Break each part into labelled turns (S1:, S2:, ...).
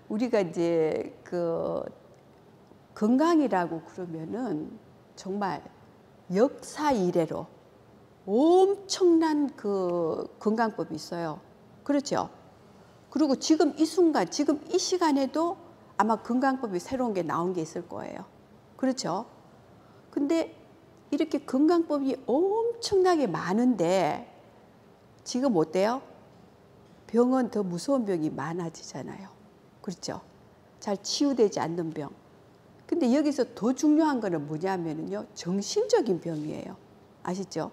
S1: 우리가 이제 그 건강이라고 그러면은 정말 역사 이래로 엄청난 그 건강법이 있어요. 그렇죠? 그리고 지금 이 순간, 지금 이 시간에도 아마 건강법이 새로운 게 나온 게 있을 거예요. 그렇죠? 근데 이렇게 건강법이 엄청나게 많은데 지금 어때요? 병은 더 무서운 병이 많아지잖아요. 그렇죠? 잘 치유되지 않는 병. 근데 여기서 더 중요한 거는 뭐냐면요. 정신적인 병이에요. 아시죠?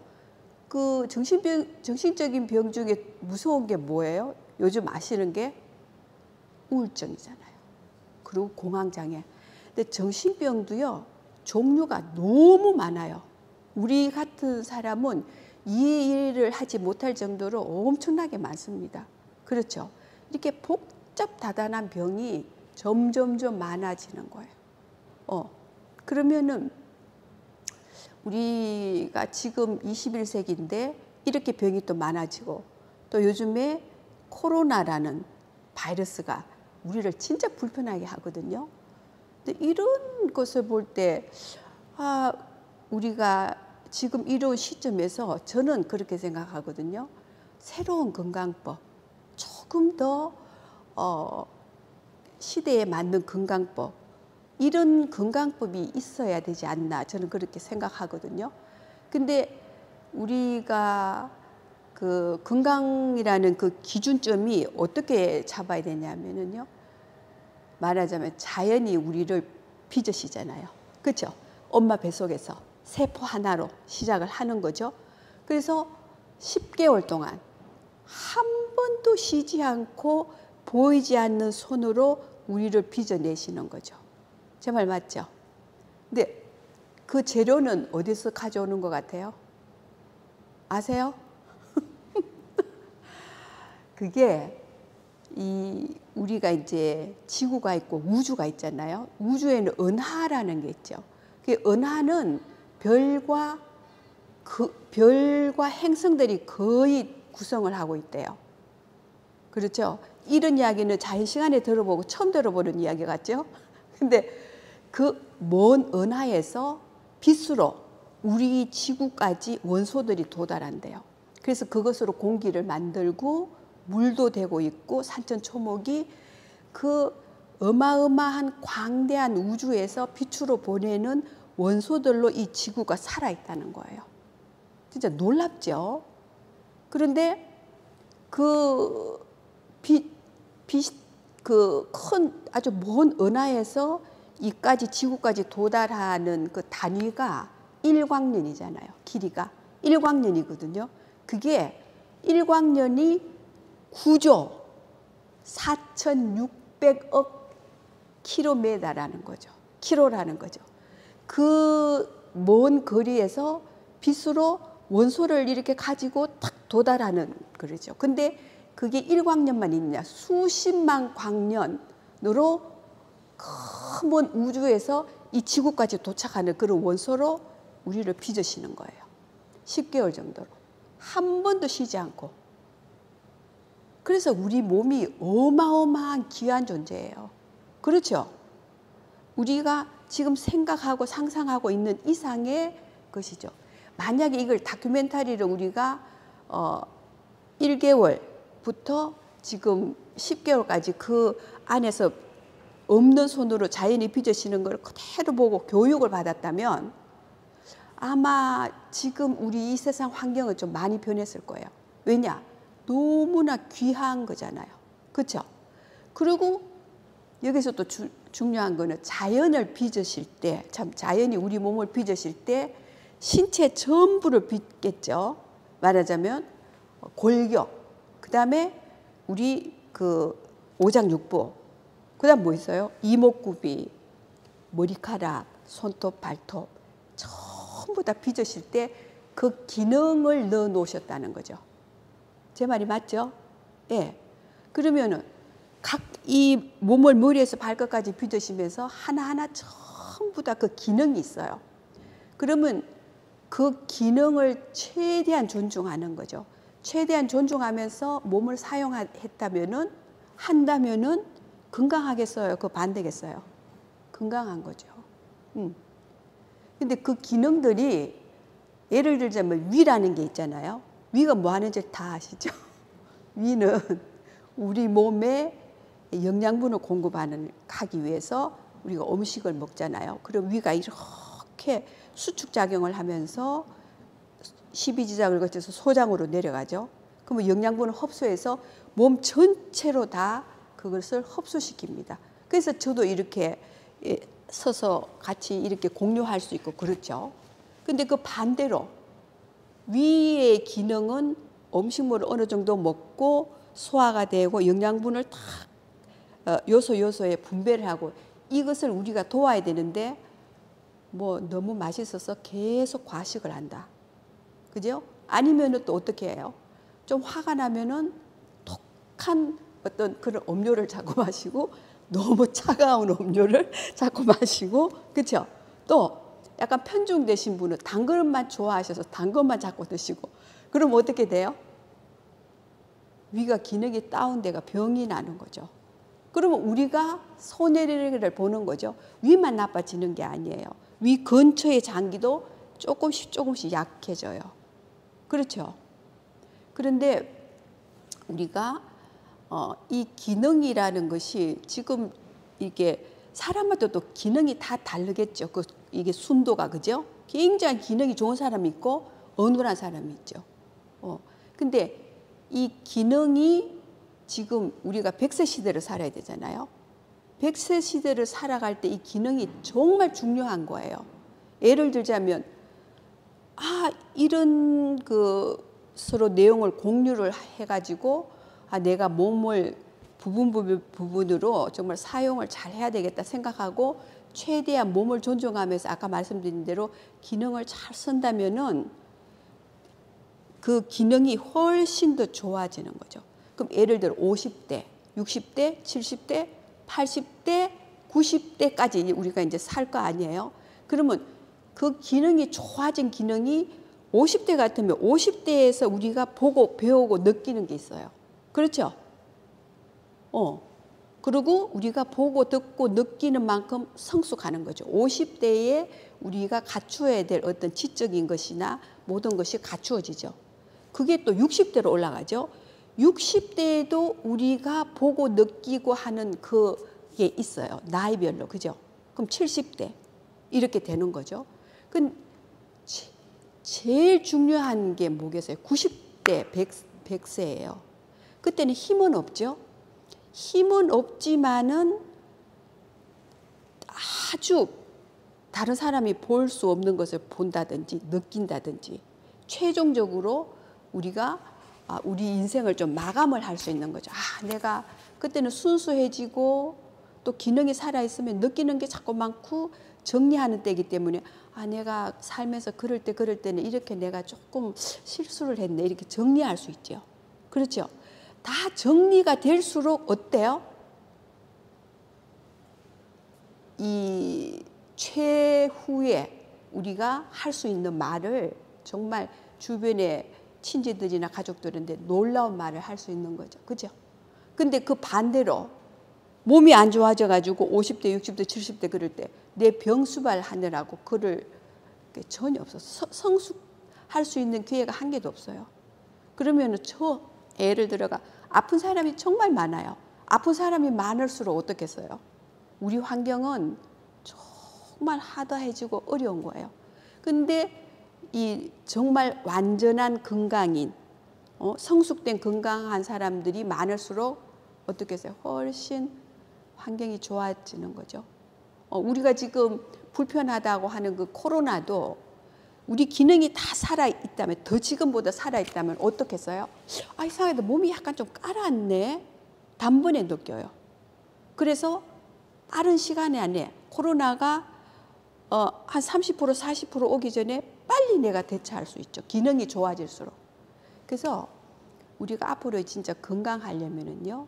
S1: 그 정신적인 병 중에 무서운 게 뭐예요? 요즘 아시는 게 우울증이잖아요. 그리고 공황장애. 근데 정신병도요, 종류가 너무 많아요. 우리 같은 사람은 이해를 하지 못할 정도로 엄청나게 많습니다. 그렇죠? 이렇게 복잡다단한 병이 점점점 많아지는 거예요. 그러면은 우리가 지금 21세기인데 이렇게 병이 또 많아지고 또 요즘에 코로나라는 바이러스가 우리를 진짜 불편하게 하거든요. 근데 이런 것을 볼 때 우리가 지금 이런 시점에서 저는 그렇게 생각하거든요. 새로운 건강법, 조금 더 시대에 맞는 건강법, 이런 건강법이 있어야 되지 않나 저는 그렇게 생각하거든요. 근데 우리가 그 건강이라는 그 기준점이 어떻게 잡아야 되냐면요. 말하자면 자연이 우리를 빚으시잖아요. 그렇죠? 엄마 뱃속에서 세포 하나로 시작을 하는 거죠. 그래서 10개월 동안 한 번도 쉬지 않고 보이지 않는 손으로 우리를 빚어내시는 거죠. 제 말 맞죠? 근데 그 재료는 어디서 가져오는 것 같아요? 아세요? 그게 우리가 이제 지구가 있고 우주가 있잖아요. 우주에는 은하라는 게 있죠. 그 은하는 별과 행성들이 거의 구성을 하고 있대요. 그렇죠? 이런 이야기는 자연 시간에 들어보고 처음 들어보는 이야기 같죠? 근데 그 먼 은하에서 빛으로 우리 지구까지 원소들이 도달한대요. 그래서 그것으로 공기를 만들고 물도 되고 있고 산천초목이 그 어마어마한 광대한 우주에서 빛으로 보내는 원소들로 이 지구가 살아있다는 거예요. 진짜 놀랍죠? 그런데 그 큰 아주 먼 은하에서 이까지 지구까지 도달하는 그 단위가 1광년이잖아요. 길이가 1광년이거든요. 그게 1광년이 9조 4,600억 킬로미터라는 거죠. 키로라는 거죠. 그 먼 거리에서 빛으로 원소를 이렇게 가지고 딱 도달하는 거죠. 근데 그게 1광년만 있냐? 수십만 광년으로 큰 우주에서 이 지구까지 도착하는 그런 원소로 우리를 빚으시는 거예요. 10개월 정도로. 한 번도 쉬지 않고. 그래서 우리 몸이 어마어마한 귀한 존재예요. 그렇죠? 우리가 지금 생각하고 상상하고 있는 이상의 것이죠. 만약에 이걸 다큐멘터리를 우리가 1개월부터 지금 10개월까지 그 안에서 없는 손으로 자연이 빚으시는 걸 그대로 보고 교육을 받았다면 아마 지금 우리 이 세상 환경은 좀 많이 변했을 거예요. 왜냐? 너무나 귀한 거잖아요. 그렇죠? 그리고 여기서 또 중요한 거는 자연을 빚으실 때, 참 자연이 우리 몸을 빚으실 때 신체 전부를 빚겠죠. 말하자면 골격, 그 다음에 우리 그 오장육부, 그 다음 뭐 있어요? 이목구비, 머리카락, 손톱, 발톱 전부 다 빚으실 때 그 기능을 넣어 놓으셨다는 거죠. 제 말이 맞죠? 예. 그러면은 각 이 몸을 머리에서 발끝까지 빚으시면서 하나하나 전부 다 그 기능이 있어요. 그러면 그 기능을 최대한 존중하는 거죠. 최대한 존중하면서 몸을 사용했다면은 한다면은 건강하겠어요? 그 반대겠어요? 건강한 거죠. 근데 그 기능들이 예를 들자면 위라는 게 있잖아요. 위가 뭐 하는지 다 아시죠? 위는 우리 몸에 영양분을 공급하기 위해서 우리가 음식을 먹잖아요. 그럼 위가 이렇게 수축작용을 하면서 십이지장을 거쳐서 소장으로 내려가죠. 그러면 영양분을 흡수해서 몸 전체로 다 그것을 흡수시킵니다. 그래서 저도 이렇게 서서 같이 이렇게 공유할 수 있고 그렇죠. 근데 그 반대로 위의 기능은 음식물을 어느 정도 먹고 소화가 되고 영양분을 다 요소에 분배를 하고 이것을 우리가 도와야 되는데 뭐 너무 맛있어서 계속 과식을 한다. 그죠? 아니면은 또 어떻게 해요? 좀 화가 나면은 톡한 어떤 그런 음료를 자꾸 마시고 너무 차가운 음료를 자꾸 마시고 그렇죠? 또 약간 편중되신 분은 단 것만 좋아하셔서 단 것만 자꾸 드시고 그럼 어떻게 돼요? 위가 기능이 다운돼가 병이 나는 거죠. 그러면 우리가 손해를 보는 거죠. 위만 나빠지는 게 아니에요. 위 근처의 장기도 조금씩 약해져요. 그렇죠? 그런데 우리가 이 기능이라는 것이 지금 이게 사람마다 또 기능이 다 다르겠죠. 이게 순도가 그죠? 굉장히 기능이 좋은 사람이 있고 어눌한 사람이 있죠. 근데 이 기능이 지금 우리가 100세 시대를 살아야 되잖아요. 100세 시대를 살아갈 때 이 기능이 정말 중요한 거예요. 예를 들자면 이런 서로 내용을 공유를 해가지고 내가 몸을 부분으로 정말 사용을 잘 해야 되겠다 생각하고 최대한 몸을 존중하면서 아까 말씀드린 대로 기능을 잘 쓴다면은 그 기능이 훨씬 더 좋아지는 거죠. 그럼 예를 들어 50대, 60대, 70대, 80대, 90대까지 우리가 이제 살 거 아니에요. 그러면 그 기능이 좋아진 기능이 50대 같으면 50대에서 우리가 보고 배우고 느끼는 게 있어요. 그렇죠? 그리고 우리가 보고 듣고 느끼는 만큼 성숙하는 거죠. 50대에 우리가 갖추어야 될 어떤 지적인 것이나 모든 것이 갖추어지죠. 그게 또 60대로 올라가죠. 60대에도 우리가 보고 느끼고 하는 그게 있어요. 나이별로. 그죠? 그럼 70대 이렇게 되는 거죠. 제일 중요한 게 뭐겠어요? 90대, 100세예요. 그때는 힘은 없죠. 힘은 없지만은 아주 다른 사람이 볼 수 없는 것을 본다든지 느낀다든지 최종적으로 우리가 우리 인생을 좀 마감을 할 수 있는 거죠. 내가 그때는 순수해지고 또 기능이 살아있으면 느끼는 게 자꾸 많고 정리하는 때이기 때문에 내가 살면서 그럴 때는 이렇게 내가 조금 실수를 했네 이렇게 정리할 수 있죠. 그렇죠? 다 정리가 될수록 어때요? 이 최후에 우리가 할 수 있는 말을 정말 주변에 친지들이나 가족들인데 놀라운 말을 할 수 있는 거죠. 그죠? 근데 그 반대로 몸이 안 좋아져 가지고 50대, 60대, 70대 그럴 때 내 병수발 하느라고 그럴 게 전혀 없어서 성숙할 수 있는 기회가 한 개도 없어요. 그러면은 예를 들어가 아픈 사람이 정말 많아요. 아픈 사람이 많을수록 어떻겠어요? 우리 환경은 정말 하드해지고 어려운 거예요. 근데 이 정말 완전한 건강인 성숙된 건강한 사람들이 많을수록 어떻겠어요? 훨씬 환경이 좋아지는 거죠. 우리가 지금 불편하다고 하는 그 코로나도 우리 기능이 다 살아있다면 더 지금보다 살아있다면 어떻겠어요? 이상하게 몸이 약간 좀 가라앉네. 단번에 느껴요. 그래서 빠른 시간 안에 코로나가 한 30% 40% 오기 전에 빨리 내가 대처할 수 있죠. 기능이 좋아질수록. 그래서 우리가 앞으로 진짜 건강하려면은요.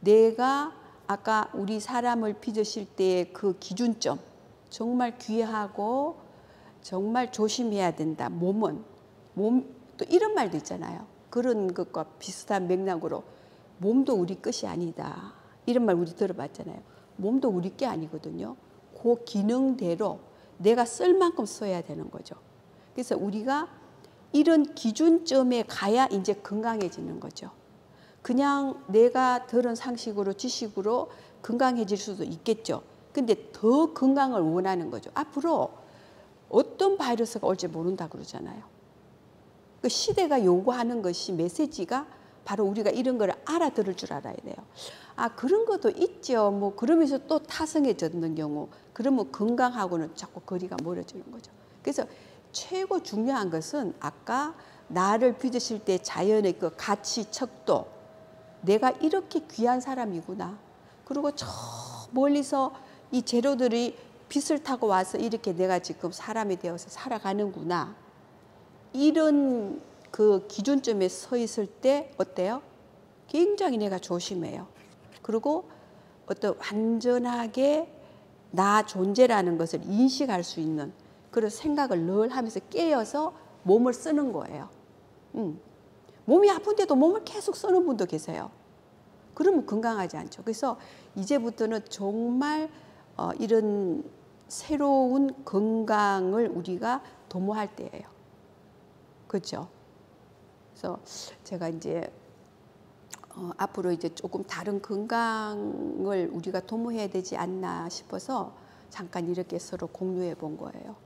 S1: 내가 아까 우리 사람을 빚으실 때의 그 기준점 정말 귀하고 정말 조심해야 된다. 몸 또 이런 말도 있잖아요. 그런 것과 비슷한 맥락으로 몸도 우리 것이 아니다. 이런 말 우리 들어봤잖아요. 몸도 우리 게 아니거든요. 그 기능대로 내가 쓸 만큼 써야 되는 거죠. 그래서 우리가 이런 기준점에 가야 이제 건강해지는 거죠. 그냥 내가 들은 상식으로 지식으로 건강해질 수도 있겠죠. 근데 더 건강을 원하는 거죠. 앞으로 어떤 바이러스가 올지 모른다 그러잖아요. 그 시대가 요구하는 것이 메시지가 바로 우리가 이런 걸 알아들을 줄 알아야 돼요. 아, 그런 것도 있죠. 뭐 그러면서 또 타성해졌는 경우, 그러면 건강하고는 자꾸 거리가 멀어지는 거죠. 그래서 최고 중요한 것은 아까 나를 빚으실 때 자연의 그 가치 척도, 내가 이렇게 귀한 사람이구나. 그리고 저 멀리서 이 재료들이 빚을 타고 와서 이렇게 내가 지금 사람이 되어서 살아가는구나. 이런 그 기준점에 서 있을 때 어때요? 굉장히 내가 조심해요. 그리고 어떤 완전하게 나 존재라는 것을 인식할 수 있는 그런 생각을 늘 하면서 깨어서 몸을 쓰는 거예요. 몸이 아픈데도 몸을 계속 쓰는 분도 계세요. 그러면 건강하지 않죠. 그래서 이제부터는 정말 이런 새로운 건강을 우리가 도모할 때예요. 그렇죠? 그래서 제가 이제 앞으로 이제 조금 다른 건강을 우리가 도모해야 되지 않나 싶어서 잠깐 이렇게 서로 공유해 본 거예요.